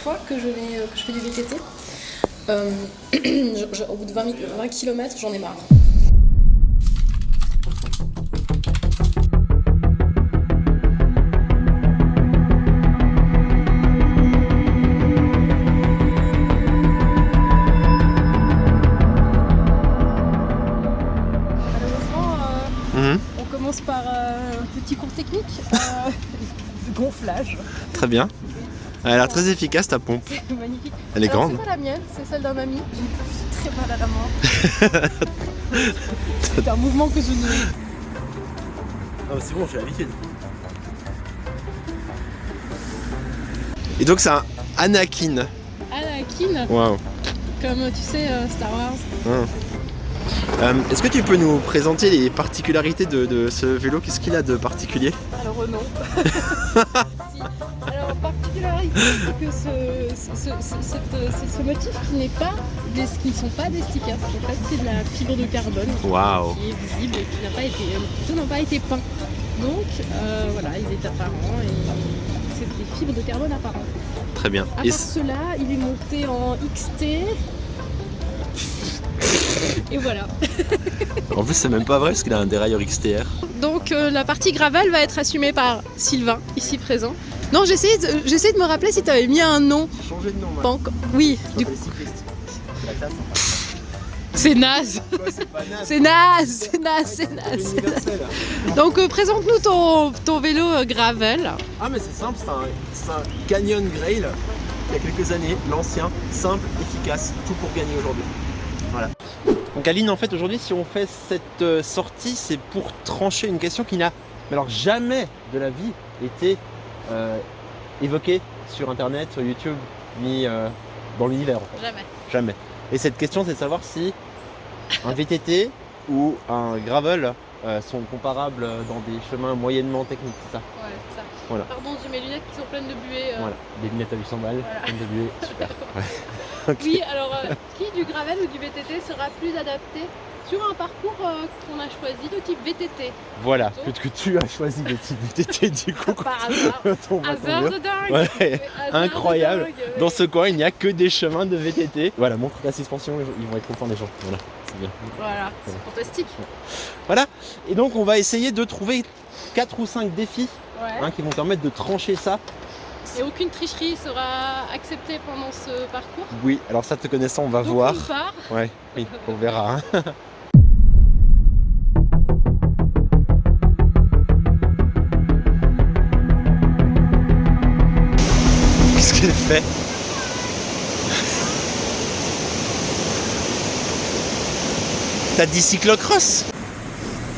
fois que je fais du VTT. Au bout de 20 km, j'en ai marre. On commence par un petit cours technique de gonflage. Très bien. Elle a l'air très efficace ta pompe. C'est magnifique. Elle est grande. C'est pas la mienne, c'est celle d'un ami. J'ai très mal à la main. C'est un mouvement que je ne... Ah, c'est bon, j'ai l'habitude. Et donc c'est un Anakin. Anakin, Waouh. comme tu sais, Star Wars. Est-ce que tu peux nous présenter les particularités de ce vélo? Qu'est-ce qu'il a de particulier? Alors non. Si. Alors particularité, c'est que ce motif qui ne sont pas des stickers. En fait, c'est de la fibre de carbone. Waouh. Qui est visible et qui n'a pas été peint. Donc voilà, il est apparent et c'est des fibres de carbone apparentes. Très bien. À part cela, il est monté en XT. Et voilà. En plus, c'est même pas vrai parce qu'il a un dérailleur XTR. Donc la partie gravel va être assumée par Sylvain, ici présent. Non, j'essaie de me rappeler si tu avais mis un nom. Changer de nom, moi. Oui. Du coup, c'est la classe. C'est naze. C'est naze. Donc présente-nous ton vélo gravel. Ah mais c'est simple, c'est un Canyon Grail il y a quelques années, l'ancien, simple, efficace, tout pour gagner aujourd'hui. Voilà. Donc Aline, en fait aujourd'hui si on fait cette sortie, c'est pour trancher une question qui n'a jamais de la vie été évoquée sur internet, sur YouTube, ni dans l'univers en fait. Jamais. Et cette question c'est de savoir si un VTT ou un gravel sont comparables dans des chemins moyennement techniques, c'est ça? Ouais, c'est ça. Voilà. Pardon, j'ai mes lunettes qui sont pleines de buée. Voilà, des lunettes à 800 balles, voilà. Pleines de buée, super. Ouais. Okay. Oui, alors qui du gravel ou du VTT sera plus adapté sur un parcours qu'on a choisi de type VTT? Voilà, donc, que tu as choisi de type VTT du coup. Par hasard. Hasard de dingue. Ouais, incroyable. De dingue, ouais. Dans ce coin, il n'y a que des chemins de VTT. Voilà, montre la suspension, ils vont être contents les gens. Voilà, c'est bien. Voilà, c'est fantastique. Voilà, et donc on va essayer de trouver 4 ou 5 défis qui vont permettre de trancher ça. Et aucune tricherie sera acceptée pendant ce parcours? Oui, alors ça te connaissant, on va donc voir. On part. Ouais, oui, on verra. Hein. Qu'est-ce qu'il fait? T'as dit cyclocross?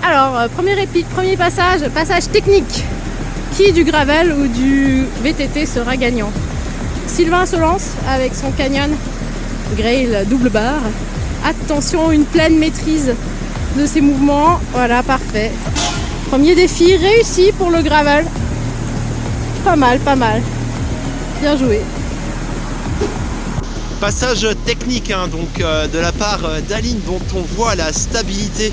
Alors, premier passage technique. Qui du gravel ou du VTT sera gagnant? Sylvain se lance avec son Canyon Grail double barre. Attention, une pleine maîtrise de ses mouvements. Voilà, parfait. Premier défi réussi pour le gravel. Pas mal. Bien joué. Passage technique hein, donc de la part d'Aline dont on voit la stabilité.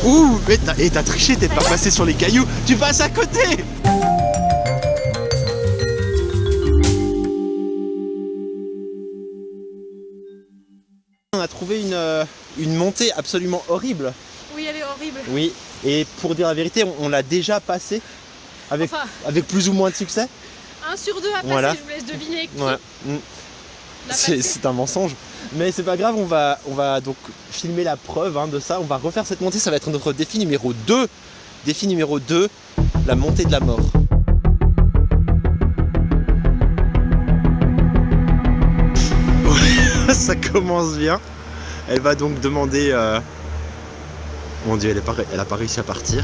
Ouh, mais t'as triché, t'es pas passé sur les cailloux, tu passes à côté. On a trouvé une montée absolument horrible. Oui, elle est horrible. Oui, et pour dire la vérité, on l'a déjà passé avec plus ou moins de succès. 1 sur 2 à passer, voilà. Je vous laisse deviner qui. Ouais. C'est un mensonge, mais c'est pas grave, on va donc filmer la preuve hein, de ça, on va refaire cette montée, ça va être notre défi numéro 2. Défi numéro 2, la montée de la mort. Ça commence bien. Elle va donc demander... Mon Dieu, elle a pas réussi à partir.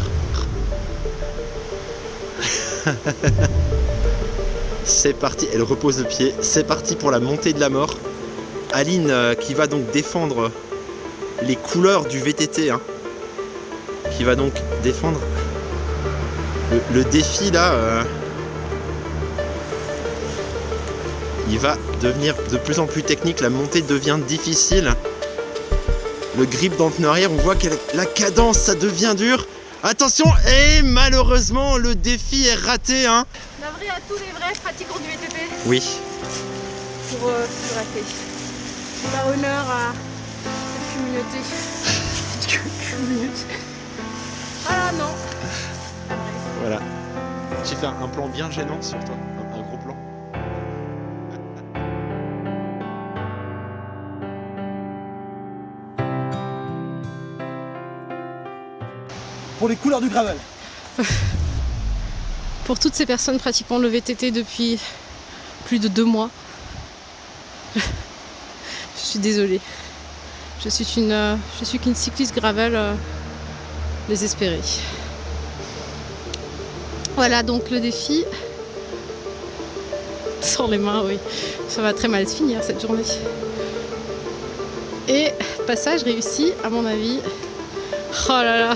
C'est parti, elle repose le pied. C'est parti pour la montée de la mort. Aline qui va donc défendre les couleurs du VTT. Hein, qui va donc défendre le défi là. Il va devenir de plus en plus technique. La montée devient difficile. Le grip dans le pneu arrière, on voit que la cadence, ça devient dur. Attention, et malheureusement le défi est raté hein. Navré à tous les vrais pratiquants du VTT. Oui. Pour ce raté. Par honneur à cette communauté. Ah non. Voilà. J'ai fait un plan bien gênant sur toi, un gros plan. Pour les couleurs du gravel. Pour toutes ces personnes pratiquant le VTT depuis plus de 2 mois, je suis désolée. Je suis qu'une cycliste gravel désespérée. Voilà donc le défi. Sans les mains, oui. Ça va très mal se finir cette journée. Et passage réussi à mon avis. Oh là là.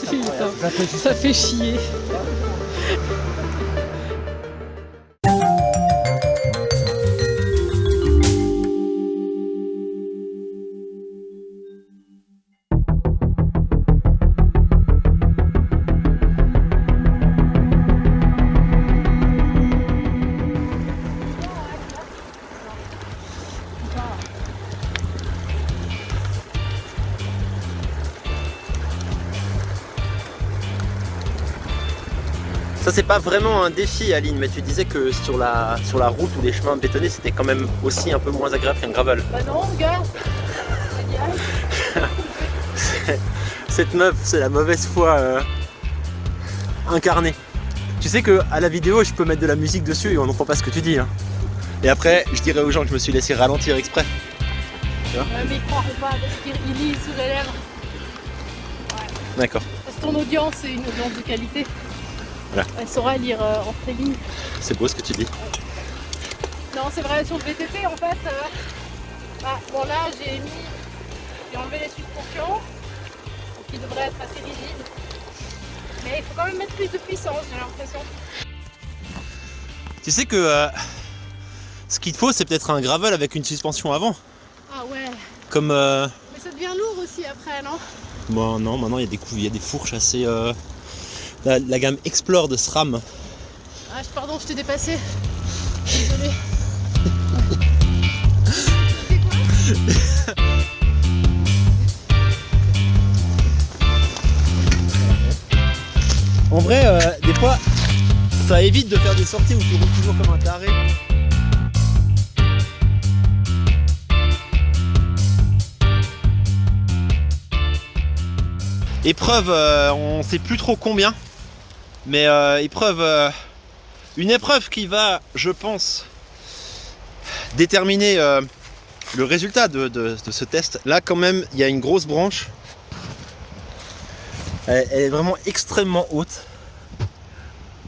Putain, ça fait chier. Ça c'est pas vraiment un défi Aline, mais tu disais que sur la route ou les chemins bétonnés c'était quand même aussi un peu moins agréable qu'un gravel. Bah non, regarde. Cette meuf, c'est la mauvaise foi incarnée. Tu sais que à la vidéo je peux mettre de la musique dessus et on n'entend pas ce que tu dis hein. Et après je dirais aux gens que je me suis laissé ralentir exprès. Mais ils croiront pas parce qu'ils lisent sous les lèvres. Ouais. D'accord. Parce que ton audience est une audience de qualité. Voilà. Elle saura lire entre les lignes. C'est beau ce que tu dis. Non, c'est vrai, sur le VTT en fait. Bon là j'ai enlevé les suspensions, qui devraient être assez rigides. Mais il faut quand même mettre plus de puissance, j'ai l'impression. Tu sais que ce qu'il te faut c'est peut-être un gravel avec une suspension avant. Ah ouais. Comme Mais ça devient lourd aussi après, non? bon non, maintenant il y a des fourches assez... La gamme Explore de SRAM. Ah pardon, je t'ai dépassé. Désolé. En vrai, des fois, ça évite de faire des sorties où tu roules toujours comme un taré. Épreuve, on sait plus trop combien, mais une épreuve qui va, je pense, déterminer le résultat de ce test. Là, quand même, il y a une grosse branche. Elle est vraiment extrêmement haute.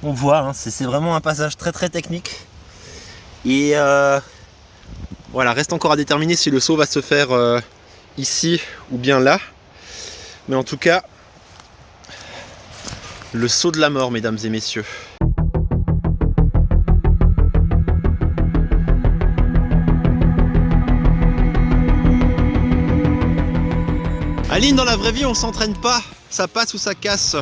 On voit, hein, c'est vraiment un passage très très technique. Et voilà, reste encore à déterminer si le saut va se faire ici ou bien là. Mais en tout cas, le saut de la mort, mesdames et messieurs. Aline, dans la vraie vie, on s'entraîne pas. Ça passe ou ça casse.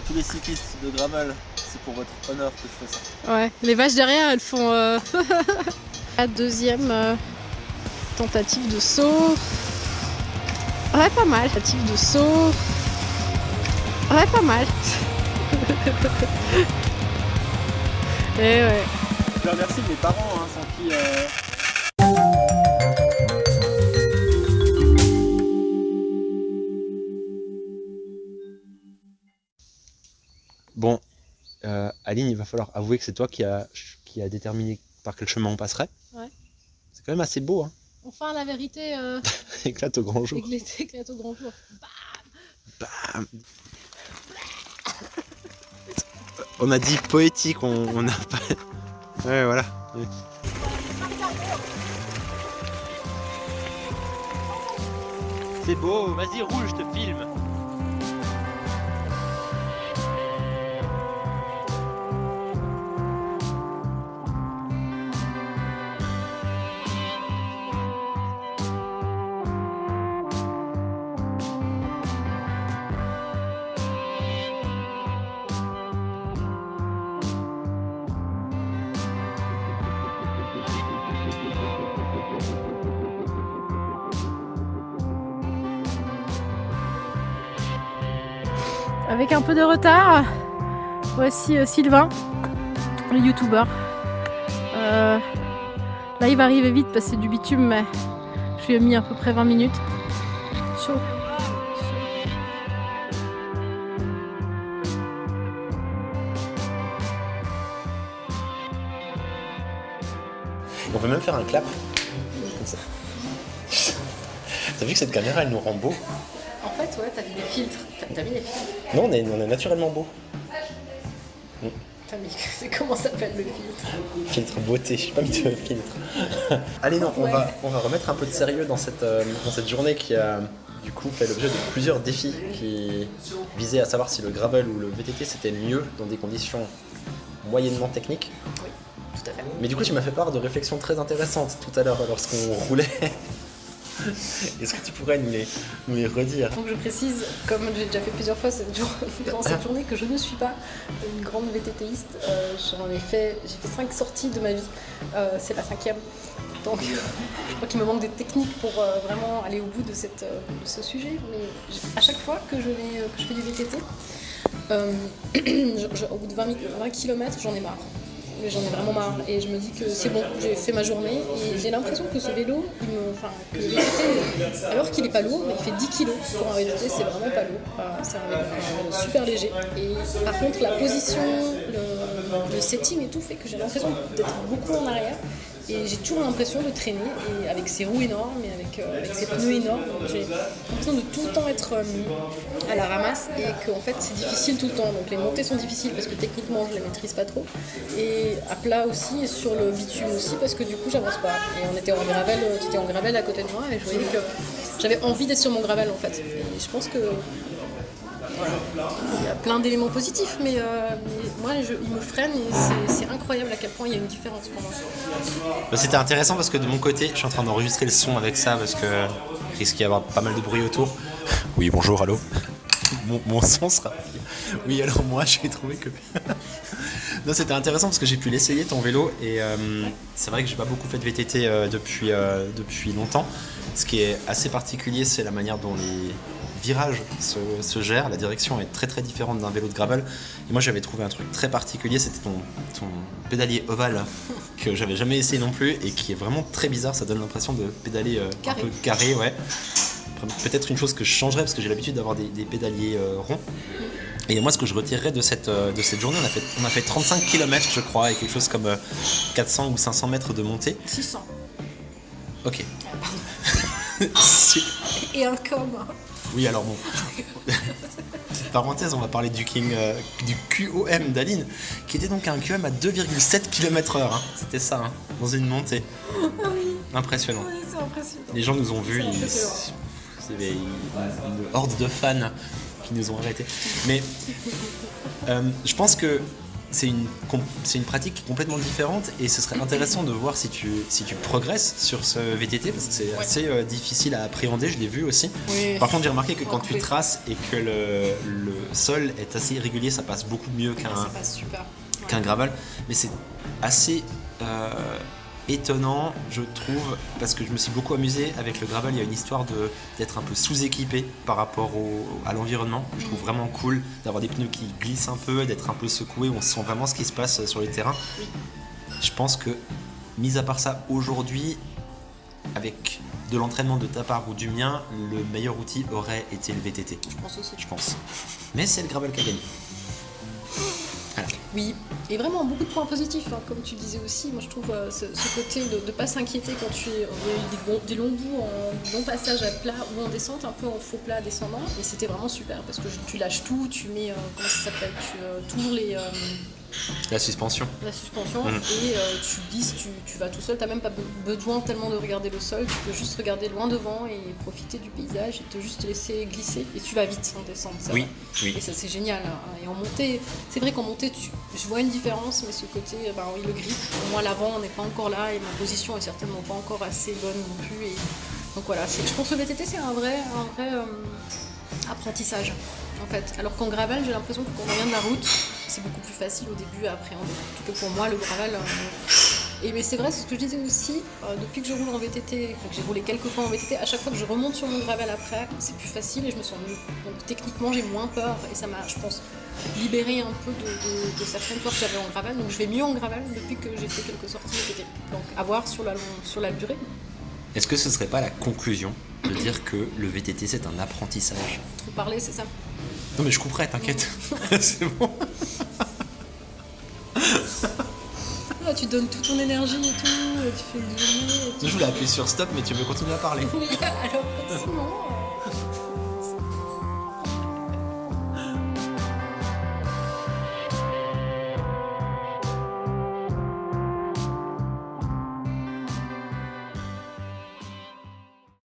Tous les cyclistes de gravel, c'est pour votre honneur que je fais ça. Ouais, les vaches derrière, elles font... La deuxième tentative de saut. Ouais, pas mal. Tentative de saut. Ouais, pas mal. Et ouais. Je remercie mes parents, hein, sans qui... Bon, Aline, il va falloir avouer que c'est toi qui a déterminé par quel chemin on passerait. Ouais. C'est quand même assez beau, hein. Enfin, la vérité Éclate au grand jour. éclate au grand jour. Bam. On a dit poétique, on n'a pas... Ouais, voilà. Ouais. C'est beau, vas-y roule, je te filme. Avec un peu de retard, voici Sylvain, le youtubeur. Là il va arriver vite parce que c'est du bitume, mais je lui ai mis à peu près 20 minutes. Chaud. On peut même faire un clap. Comme ça. T'as vu que cette caméra elle nous rend beau? En fait, ouais, t'as mis des filtres. T'as mis des filtres. Non, on est naturellement beau. T'as mis... Comment s'appelle le filtre? Filtre beauté, je sais pas mis de filtre. Allez, non, on va remettre un peu de sérieux dans cette journée qui a du coup fait l'objet de plusieurs défis qui visaient à savoir si le gravel ou le VTT c'était mieux dans des conditions moyennement techniques. Oui, tout à fait. Mais du coup, tu m'as fait part de réflexions très intéressantes tout à l'heure lorsqu'on roulait. Est-ce que tu pourrais nous les redire? Donc je précise, comme j'ai déjà fait plusieurs fois durant cette journée, que je ne suis pas une grande VTTiste. J'ai fait 5 sorties de ma vie. C'est la 5e. Donc je crois qu'il me manque des techniques pour vraiment aller au bout de ce sujet. Mais à chaque fois que je fais du VTT, au bout de 20 km, j'en ai marre. J'en ai vraiment marre et je me dis que c'est bon, j'ai fait ma journée et j'ai l'impression que ce vélo, que le VTT, alors qu'il est pas lourd, il fait 10 kg pour un VTT, c'est vraiment pas lourd, c'est un vélo super léger. Et par contre la position, le setting et tout fait que j'ai l'impression d'être beaucoup en arrière et j'ai toujours l'impression de traîner et avec ses roues énormes et avec ses pneus énormes, j'ai l'impression de tout le temps être à la ramasse et qu'en fait c'est difficile tout le temps. Donc les montées sont difficiles parce que techniquement je les maîtrise pas trop et à plat aussi et sur le bitume aussi parce que du coup j'avance pas. Et on était en gravel, tu étais en gravel à côté de moi et je voyais que j'avais envie d'être sur mon gravel en fait. Et je pense que voilà. Il y a plein d'éléments positifs, mais moi, il me freine et c'est incroyable à quel point il y a une différence pour moi. C'était intéressant parce que de mon côté, je suis en train d'enregistrer le son avec ça parce que il risque d'y avoir pas mal de bruit autour. Oui, bonjour, allô. Mon son sera... Oui, alors moi, j'ai trouvé que... Non, c'était intéressant parce que j'ai pu l'essayer, ton vélo, et c'est vrai que j'ai pas beaucoup fait de VTT depuis longtemps. Ce qui est assez particulier, c'est la manière dont les virages se gèrent. La direction est très très différente d'un vélo de gravel. Et moi, j'avais trouvé un truc très particulier, c'était ton pédalier ovale que j'avais jamais essayé non plus et qui est vraiment très bizarre. Ça donne l'impression de pédaler un peu carré, ouais. Peut-être une chose que je changerais parce que j'ai l'habitude d'avoir des pédaliers ronds. Et moi, ce que je retirerais de cette journée, on a fait 35 km, je crois, et quelque chose comme 400 ou 500 mètres de montée. 600. Ok. Et un com. Oui, alors bon. Parenthèse, on va parler du QOM d'Aline, qui était donc un QOM à 2,7 km/h. Hein. C'était ça, hein, dans une montée. Ah oui. Impressionnant. Oui, c'est impressionnant. Les gens nous ont vus, il y avait une horde de fans qui nous ont arrêtés. Mais je pense que c'est une pratique complètement différente et ce serait intéressant de voir si tu progresses sur ce VTT parce que c'est assez difficile à appréhender, je l'ai vu aussi. Oui. Par contre, j'ai remarqué que quand tu traces et que le sol est assez irrégulier, ça passe beaucoup mieux qu'un gravel. Mais c'est assez étonnant, je trouve, parce que je me suis beaucoup amusé avec le gravel. Il y a une histoire d'être un peu sous-équipé par rapport à l'environnement. Je trouve vraiment cool d'avoir des pneus qui glissent un peu, d'être un peu secoué, on sent vraiment ce qui se passe sur le terrain. Je pense que, mis à part ça, aujourd'hui, avec de l'entraînement de ta part ou du mien, le meilleur outil aurait été le VTT. Je pense aussi. Je pense. Mais c'est le gravel qui a gagné. Voilà. Oui, et vraiment beaucoup de points positifs, hein, comme tu disais aussi. Moi je trouve ce côté de ne pas s'inquiéter quand tu es des longs bouts en long passage à plat ou en descente, un peu en faux plat descendant. Et c'était vraiment super parce que tu lâches tout, tu mets, comment ça s'appelle, tu ouvres La suspension. la suspension et tu glisses, tu vas tout seul, t'as même pas besoin tellement de regarder le sol, tu peux juste regarder loin devant et profiter du paysage et juste te laisser glisser et tu vas vite en descente. Oui, oui. Et ça c'est génial. Hein. Et en montée, c'est vrai qu'en montée, je vois une différence, mais ce côté, oui, le grip, pour moi l'avant n'est pas encore là et ma position est certainement pas encore assez bonne non plus. Et donc voilà, je pense que le VTT c'est un vrai apprentissage. En fait. Alors qu'en gravel, j'ai l'impression que quand on vient de la route, c'est beaucoup plus facile au début à appréhender. En tout cas pour moi, le gravel. Mais c'est vrai, c'est ce que je disais aussi, depuis que je roule en VTT, que j'ai roulé quelques fois en VTT, à chaque fois que je remonte sur mon gravel après, c'est plus facile et je me sens mieux. Donc techniquement, j'ai moins peur et ça m'a, je pense, libéré un peu de certaines peurs que j'avais en gravel. Donc je vais mieux en gravel depuis que j'ai fait quelques sorties VTT. Donc à voir sur la durée. Est-ce que ce serait pas la conclusion de dire que le VTT c'est un apprentissage? Trop parler, c'est ça. Non mais je couperai, t'inquiète. C'est bon. Ah, tu donnes toute ton énergie et tout, tu fais une journée. Je voulais appuyer sur stop mais tu veux continuer à parler. Oui, alors forcément.